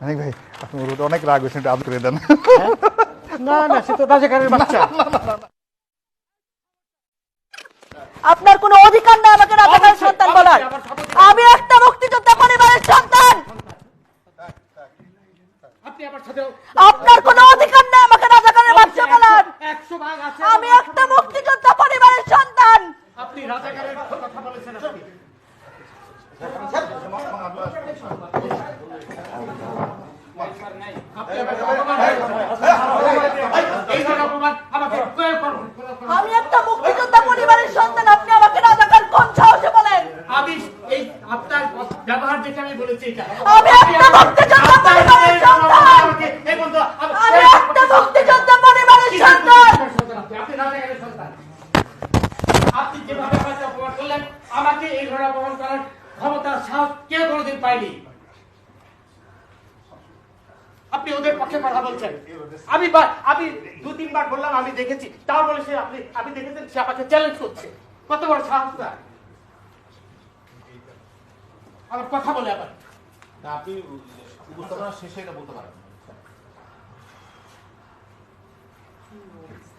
মানিক ভাই আপনি ওর উপর অনেক রাগ হয়েছেন, একটু আদর করে দেন। না না, সে তো রাজাকারের বাচ্চা। আপনার কোনো অধিকার নেই আমাকে রাজাকারের সন্তান বলার। আমি একটা মুক্তিযোদ্ধা পরিবারের সন্তান। আপনি আমার সাথে আপনার কোনো অধিকার নেই আমাকে রাজাকারের বাচ্চা বলার। 100 ভাগ আছে। আমি একটা মুক্তিযোদ্ধা পরিবারের সন্তান। আপনি রাজাকারের কথা বলেছেন। আপনি আমি একটা মুক্তিযোদ্ধা পরিবারের সন্তান, আপনি আমাকে রাজাকার কোন সাহসে বলেন? আমি এই আপনার ব্যবহার দেখে আমি বলেছি এটা। আমি একটা মুক্তিযোদ্ধা পরিবারের সন্তান। এই বন্ধু, আমি একটা মুক্তিযোদ্ধা পরিবারের সন্তান। আপনি রাজাকারের সন্তান। আপনি যেভাবে আমাকে অপমান করলেন, আমাকে এই ঘরে অপমান করার ক্ষমতা সাহস কেউ কোনোদিন পায়নি। আপনি ওদের পক্ষে কথা বলছেন। আমি 2-3 বার বললাম আমি দেখেছি, তাও বলে সে আপনি দেখেছেন, সে আমাকে চ্যালেঞ্জ করছে। কত বড় সাহস তার! আমার কথা বলে আবার না, আপনি উপস্থাপনা শেষে এটা বলতে পারেন।